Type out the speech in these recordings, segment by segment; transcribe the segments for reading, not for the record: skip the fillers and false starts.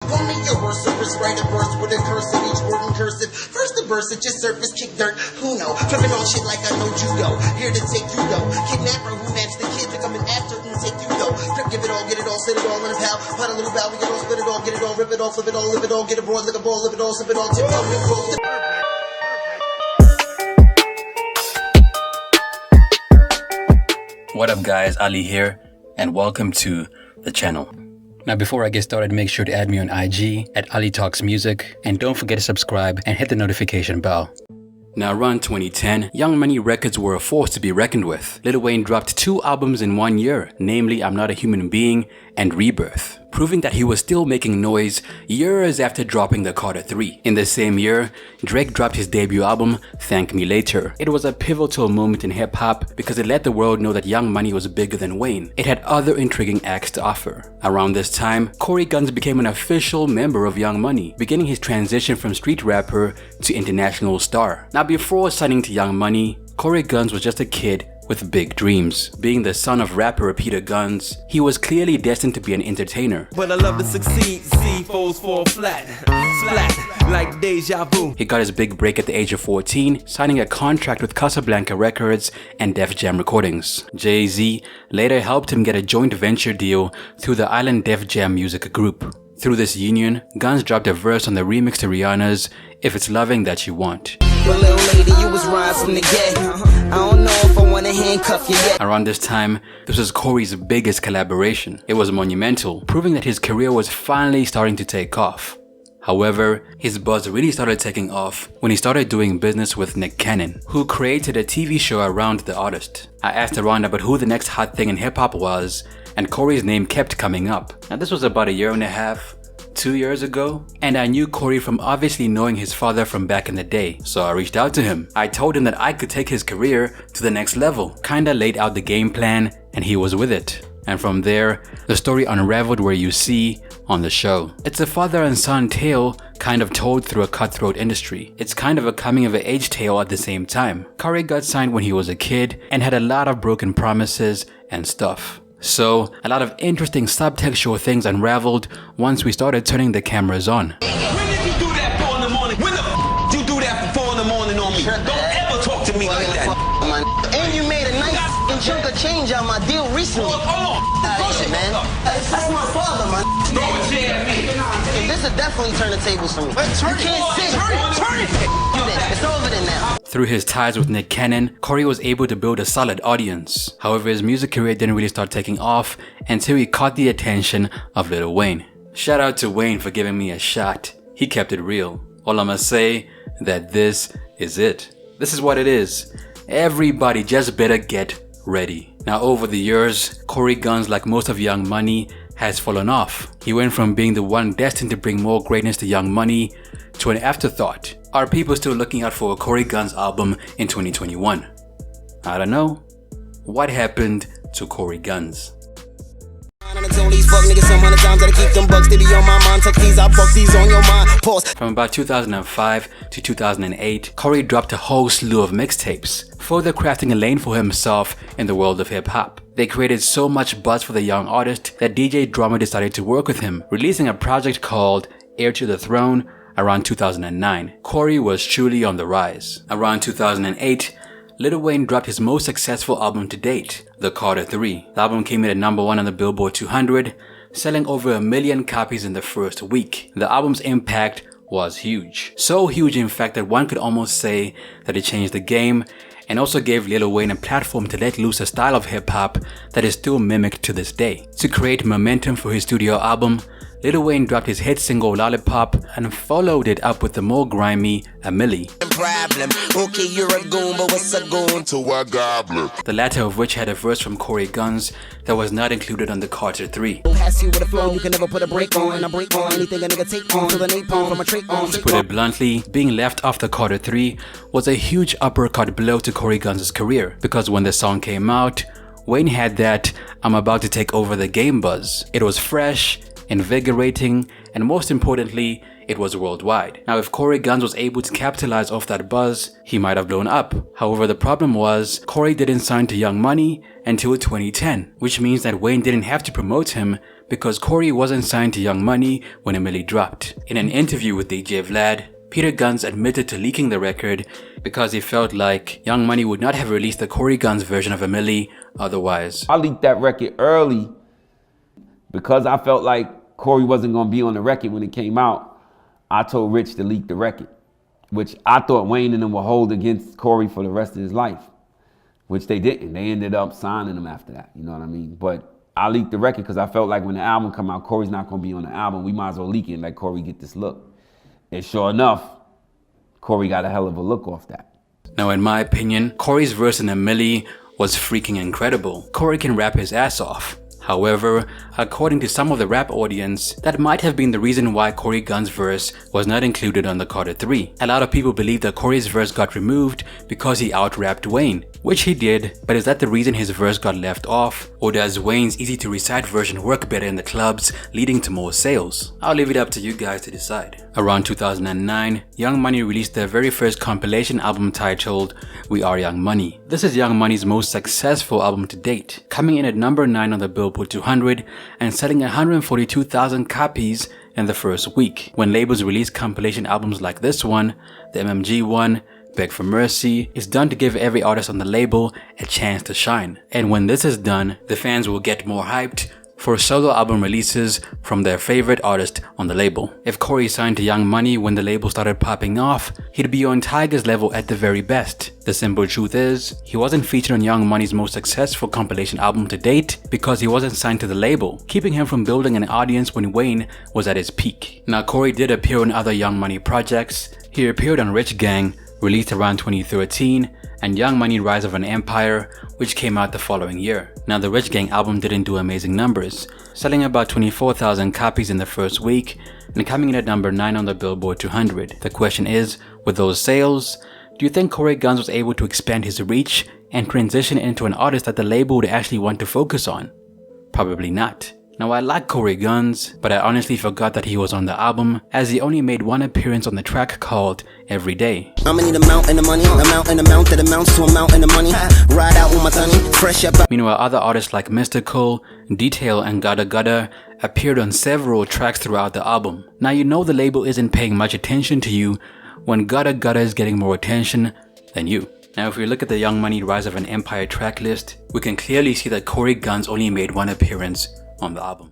Call me your worst service, write a verse with a curse in each word in cursive. First the verse, it just surface, kick dirt, who know? Flipping on shit like I know judo. Here to take you though. Kidnapper who naps the kid, becoming after and take you though. Give it all, get it all, sit it all in a pal. Pot a little bow, we get all, spit it all, get it all, rip it all, flip it all, live it all, get it broad, lick a ball, live it all, sip it all, tip all, rip roll. What up guys, Ali here, and welcome to the channel. Now before I get started, make sure to add me on IG at Ali Talks Music, and don't forget to subscribe and hit the notification bell. Now around 2010, Young Money records were a force to be reckoned with. Lil Wayne dropped 2 albums in 1 year, namely I'm Not a Human Being and Rebirth, proving that he was still making noise years after dropping the Carter 3. In the same year, Drake dropped his debut album, Thank Me Later. It was a pivotal moment in hip-hop because it let the world know that Young Money was bigger than Wayne. It had other intriguing acts to offer. Around this time, Cory Gunz became an official member of Young Money, beginning his transition from street rapper to international star. Now before signing to Young Money, Cory Gunz was just a kid with big dreams. Being the son of rapper Peter Gunz, he was clearly destined to be an entertainer. But I love to succeed, see foes fall flat, like deja vu. He got his big break at the age of 14, signing a contract with Casablanca Records and Def Jam Recordings. Jay-Z later helped him get a joint venture deal through the Island Def Jam Music Group. Through this union, Gunz dropped a verse on the remix to Rihanna's If It's Loving That You Want. But little lady, you was riding from the gate. I don't know if I wanna handcuff you yet. Around this time, this was Cory's biggest collaboration. It was monumental, proving that his career was finally starting to take off. However, his buzz really started taking off when he started doing business with Nick Cannon, who created a TV show around the artist. I asked around about who the next hot thing in hip-hop was, and Cory's name kept coming up. Now this was about 1.5 years, 2 years ago, and I knew Cory from obviously knowing his father from back in the day, so I reached out to him. I told him that I could take his career to the next level, kinda laid out the game plan, and he was with it. And from there, the story unraveled where you see on the show. It's a father and son tale kind of told through a cutthroat industry. It's kind of a coming of age tale at the same time. Cory got signed when he was a kid and had a lot of broken promises and stuff. So, a lot of interesting subtextual things unraveled once we started turning the cameras on. When did you do that 4 in the morning? When the you do that for 4 in the morning on me? Don't ever talk to me like that. And you made a nice chunk of change on my deal recently. Hold on. Man. That's my father, man. Don't share me. This will definitely turn the tables for me. You can't sit. Turn it. It's over there now. Through his ties with Nick Cannon, Cory was able to build a solid audience. However, his music career didn't really start taking off until he caught the attention of Lil Wayne. Shout out to Wayne for giving me a shot. He kept it real. All I'ma say that this is it. This is what it is. Everybody just better get ready. Now over the years, Cory Gunz, like most of Young Money, has fallen off. He went from being the one destined to bring more greatness to Young Money to an afterthought. Are people still looking out for a Cory Gunz album in 2021? I don't know. What happened to Cory Gunz? From about 2005 to 2008, Cory dropped a whole slew of mixtapes, further crafting a lane for himself in the world of hip-hop. They created so much buzz for the young artist that DJ Drama decided to work with him, releasing a project called Heir to the Throne around 2009. Cory was truly on the rise. Around 2008, Lil Wayne dropped his most successful album to date, The Carter 3. The album came in at #1 on the Billboard 200, selling over 1 million copies in the first week. The album's impact was huge. So huge in fact that one could almost say that it changed the game and also gave Lil Wayne a platform to let loose a style of hip-hop that is still mimicked to this day. To create momentum for his studio album, Lil Wayne dropped his hit single Lollipop and followed it up with the more grimy A Milli. Okay, you're a goon, but what's a goon to a gobbler? The latter of which had a verse from Cory Gunz that was not included on the Carter 3. To put it bluntly, being left off the Carter 3 was a huge uppercut blow to Cory Gunz's career, because when the song came out, Wayne had that "I'm about to take over the game" buzz. It was fresh, invigorating, and most importantly, it was worldwide. Now, if Cory Gunz was able to capitalize off that buzz, he might have blown up. However, the problem was, Cory didn't sign to Young Money until 2010, which means that Wayne didn't have to promote him because Cory wasn't signed to Young Money when A Milli dropped. In an interview with DJ Vlad, Peter Gunz admitted to leaking the record because he felt like Young Money would not have released the Cory Gunz version of A Milli otherwise. I leaked that record early because I felt like Cory wasn't going to be on the record when it came out. I told Rich to leak the record, which I thought Wayne and them would hold against Cory for the rest of his life, which they didn't. They ended up signing him after that, you know what I mean? But I leaked the record because I felt like when the album come out, Cory's not going to be on the album. We might as well leak it and let Cory get this look. And sure enough, Cory got a hell of a look off that. Now, in my opinion, Cory's verse in A Milli was freaking incredible. Cory can rap his ass off. However, according to some of the rap audience, that might have been the reason why Cory Gunz's verse was not included on the Carter 3. A lot of people believe that Cory's verse got removed because he out-rapped Wayne, which he did, but is that the reason his verse got left off? Or does Wayne's easy-to-recite version work better in the clubs, leading to more sales? I'll leave it up to you guys to decide. Around 2009, Young Money released their very first compilation album titled We Are Young Money. This is Young Money's most successful album to date, coming in at number 9 on the Billboard 200 and selling 142,000 copies in the first week. When labels release compilation albums like this one, the MMG one, Beg for Mercy, is done to give every artist on the label a chance to shine. And when this is done, the fans will get more hyped for solo album releases from their favorite artist on the label. If Cory signed to Young Money when the label started popping off, he'd be on Tyga's level at the very best. The simple truth is, he wasn't featured on Young Money's most successful compilation album to date because he wasn't signed to the label, keeping him from building an audience when Wayne was at his peak. Now, Cory did appear on other Young Money projects. He appeared on Rich Gang, released around 2013, and Young Money Rise of an Empire, which came out the following year. Now, the Rich Gang album didn't do amazing numbers, selling about 24,000 copies in the first week and coming in at number 9 on the Billboard 200. The question is, with those sales, do you think Cory Gunz was able to expand his reach and transition into an artist that the label would actually want to focus on? Probably not. Now, I like Cory Gunz, but I honestly forgot that he was on the album, as he only made one appearance on the track called Every Day. I'ma need a mountain of money, a mountain amount that amounts to a mountain of money. Ride out with my tongue, fresh up. Meanwhile, other artists like Mystical, Detail, and Gudda Gudda appeared on several tracks throughout the album. Now, you know the label isn't paying much attention to you when Gudda Gudda is getting more attention than you. Now, if we look at the Young Money Rise of an Empire track list, we can clearly see that Cory Gunz only made one appearance on the album.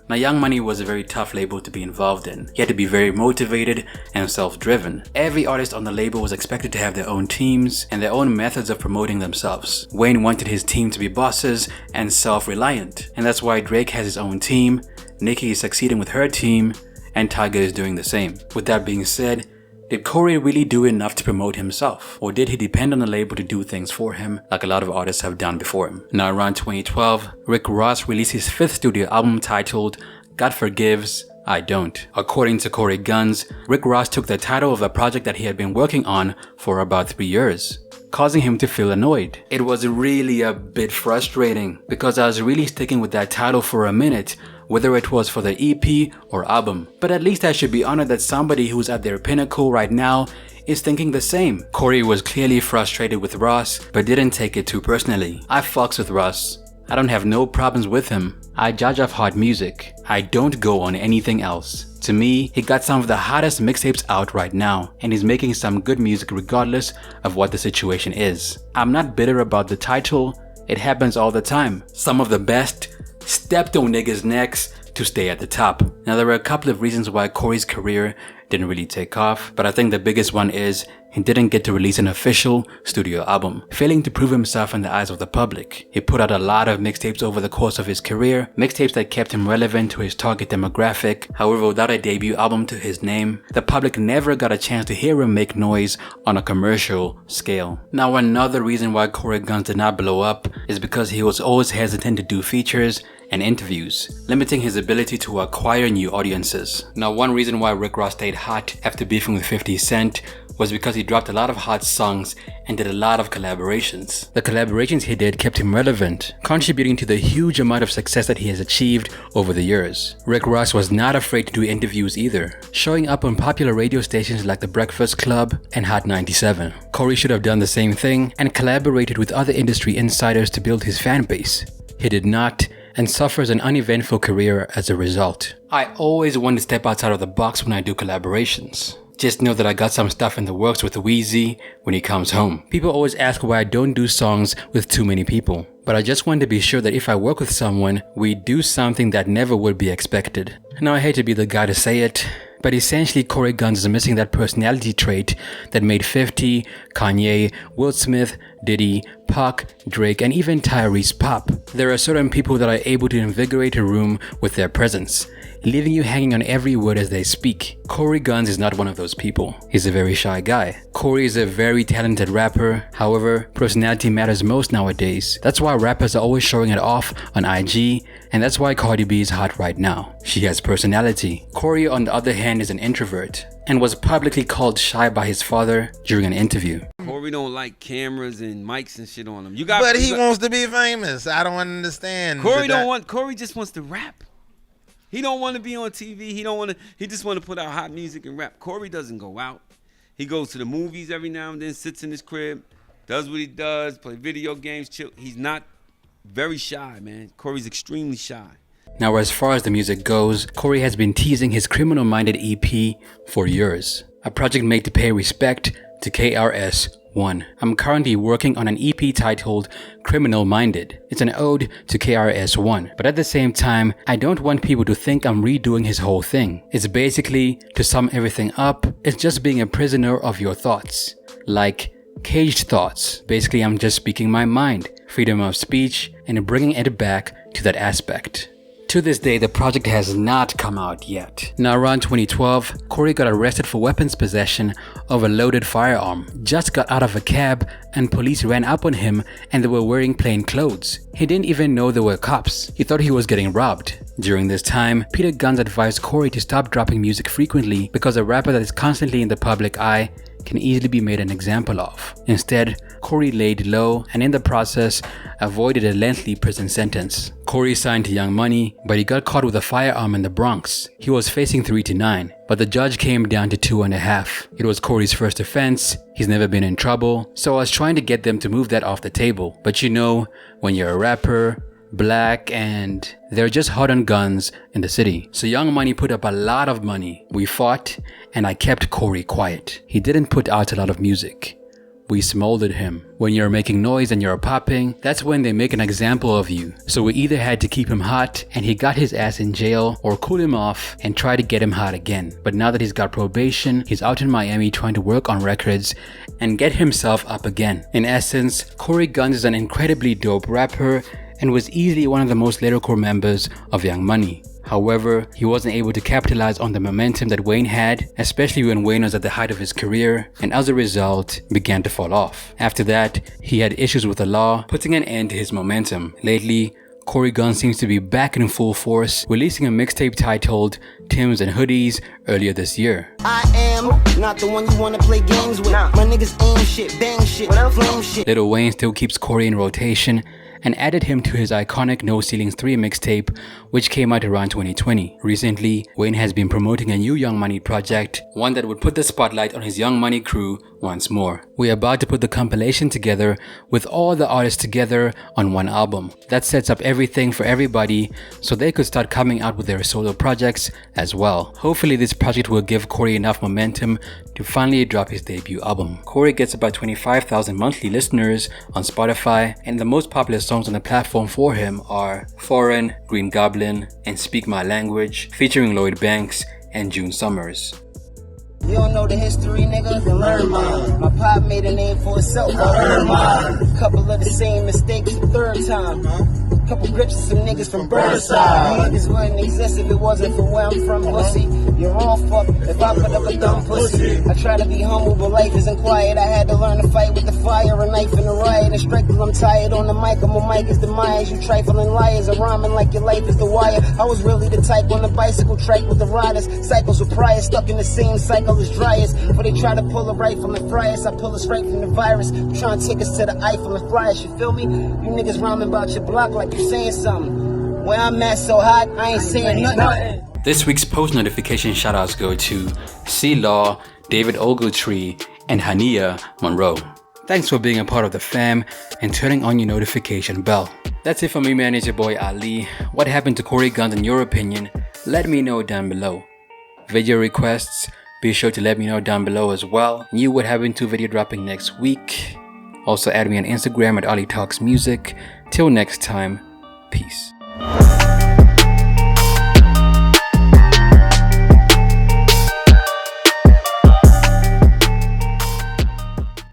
Now, Young Money was a very tough label to be involved in. He had to be very motivated and self-driven. Every artist on the label was expected to have their own teams and their own methods of promoting themselves. Wayne wanted his team to be bosses and self-reliant, and that's why Drake has his own team, Nicki is succeeding with her team, and Tyga is doing the same. With that being said, did Cory really do enough to promote himself? Or did he depend on the label to do things for him, like a lot of artists have done before him? Now, around 2012, Rick Ross released his 5th studio album titled God Forgives, I Don't. According to Cory Gunz, Rick Ross took the title of a project that he had been working on for about 3 years, causing him to feel annoyed. It was really a bit frustrating because I was really sticking with that title for a minute, whether it was for the EP or album. But at least I should be honored that somebody who's at their pinnacle right now is thinking the same. Cory was clearly frustrated with Ross, but didn't take it too personally. I fucks with Ross. I don't have no problems with him. I judge off hot music. I don't go on anything else. To me, he got some of the hottest mixtapes out right now, and he's making some good music regardless of what the situation is. I'm not bitter about the title. It happens all the time. Some of the best stepped on niggas' necks to stay at the top. Now, there are a couple of reasons why Cory's career didn't really take off, but I think the biggest one is he didn't get to release an official studio album, failing to prove himself in the eyes of the public. He put out a lot of mixtapes over the course of his career, mixtapes that kept him relevant to his target demographic. However, without a debut album to his name, the public never got a chance to hear him make noise on a commercial scale. Now, another reason why Cory Gunz did not blow up is because he was always hesitant to do features and interviews, limiting his ability to acquire new audiences. Now, one reason why Rick Ross stayed hot after beefing with 50 Cent was because he dropped a lot of hot songs and did a lot of collaborations. The collaborations he did kept him relevant, contributing to the huge amount of success that he has achieved over the years. Rick Ross was not afraid to do interviews either, showing up on popular radio stations like The Breakfast Club and Hot 97. Cory should have done the same thing and collaborated with other industry insiders to build his fan base. He did not, and suffers an uneventful career as a result. I always want to step outside of the box when I do collaborations. Just know that I got some stuff in the works with Weezy when he comes home. People always ask why I don't do songs with too many people, but I just want to be sure that if I work with someone, we do something that never would be expected. Now I hate to be the guy to say it, but essentially Cory Gunz is missing that personality trait that made 50, Kanye, Will Smith, Diddy, Pac, Drake, and even Tyrese pop. There are certain people that are able to invigorate a room with their presence, leaving you hanging on every word as they speak. Cory Gunz is not one of those people. He's a very shy guy. Cory is a very talented rapper. However, personality matters most nowadays. That's why rappers are always showing it off on IG, and that's why Cardi B is hot right now. She has personality. Cory, on the other hand, is an introvert and was publicly called shy by his father during an interview. Cory don't like cameras and mics and shit on him. But he wants to be famous. I don't understand. Cory just wants to rap. He don't want to be on TV. He just want to put out hot music and rap. Cory doesn't go out. He goes to the movies every now and then, sits in his crib, does what he does, play video games, chill. He's not very shy, man. Cory's extremely shy. Now, as far as the music goes, Cory has been teasing his Criminal Minded EP for years, a project made to pay respect to KRS-One. I'm currently working on an EP titled Criminal Minded. It's an ode to KRS-One, but at the same time, I don't want people to think I'm redoing his whole thing. It's basically, to sum everything up, it's just being a prisoner of your thoughts. Like caged thoughts. Basically, I'm just speaking my mind, freedom of speech, and bringing it back to that aspect. To this day, the project has not come out yet. Now, around 2012, Cory got arrested for weapons possession of a loaded firearm, just got out of a cab, and police ran up on him and they were wearing plain clothes. He didn't even know they were cops. He thought he was getting robbed. During this time, Peter Gunz advised Cory to stop dropping music frequently because a rapper that is constantly in the public eye can easily be made an example of. Instead, Cory laid low and in the process avoided a lengthy prison sentence. Cory signed to Young Money, but he got caught with a firearm in the Bronx. He was facing 3 to 9, but the judge came down to 2.5. It was Cory's first offense. He's never been in trouble, so I was trying to get them to move that off the table. But you know, when you're a rapper, black, and they're just hot on guns in the city. So Young Money put up a lot of money. We fought, and I kept Cory quiet. He didn't put out a lot of music. We smoldered him. When you're making noise and you're popping, that's when they make an example of you. So we either had to keep him hot and he got his ass in jail, or cool him off and try to get him hot again. But now that he's got probation, he's out in Miami trying to work on records and get himself up again. In essence, Cory Gunz is an incredibly dope rapper and was easily one of the most lyrical members of Young Money. However, he wasn't able to capitalize on the momentum that Wayne had, especially when Wayne was at the height of his career, and as a result, began to fall off. After that, he had issues with the law, putting an end to his momentum. Lately, Cory Gunz seems to be back in full force, releasing a mixtape titled Timbs and Hoodies earlier this year. I am not the one you wanna play games with. My niggas aim shit, bang shit, flame shit. Lil Wayne still keeps Cory in rotation and added him to his iconic No Ceilings 3 mixtape, which came out around 2020. Recently, Wayne has been promoting a new Young Money project, one that would put the spotlight on his Young Money crew once more. We're about to put the compilation together with all the artists together on one album. That sets up everything for everybody so they could start coming out with their solo projects as well. Hopefully this project will give Cory enough momentum to finally drop his debut album. Cory gets about 25,000 monthly listeners on Spotify, and the most popular songs on the platform for him are Foreign, Green Goblin, and Speak My Language, featuring Lloyd Banks and June Summers. You don't know the history, nigga? Then learn mine. My pop made a name for himself, but earn mine. Couple of the same mistakes, third time. Couple grips and some niggas from Burnside. Niggas wouldn't exist if it wasn't for where I'm from, pussy. You're all fucked if I put up a dumb pussy. I try to be humble, but life isn't quiet. I had to learn to fight with the fire, a knife and a riot. And straight till I'm tired on the mic, I'm a mic is demise. You trifling liars are rhyming like your life is the wire. I was really the type on the bicycle track with the riders. Cycles with prior, stuck in the same cycle as dryers. But they try to pull a right from the fryers. I pull us right from the virus. Trying to take us to the Eiffel and fly us, you feel me? You niggas rhyming about your block like you saying something. Where I'm at so hot, I ain't saying nothing. This week's post notification shoutouts go to C Law, David Ogletree, and Hania Monroe. Thanks for being a part of the fam and turning on your notification bell. That's it for me, man. It's your boy Ali. What happened to Cory Gunz in your opinion? Let me know down below. Video requests, be sure to let me know down below as well. New What Happened to video dropping next week. Also add me on Instagram at Ali Talks Music. Till next time, peace.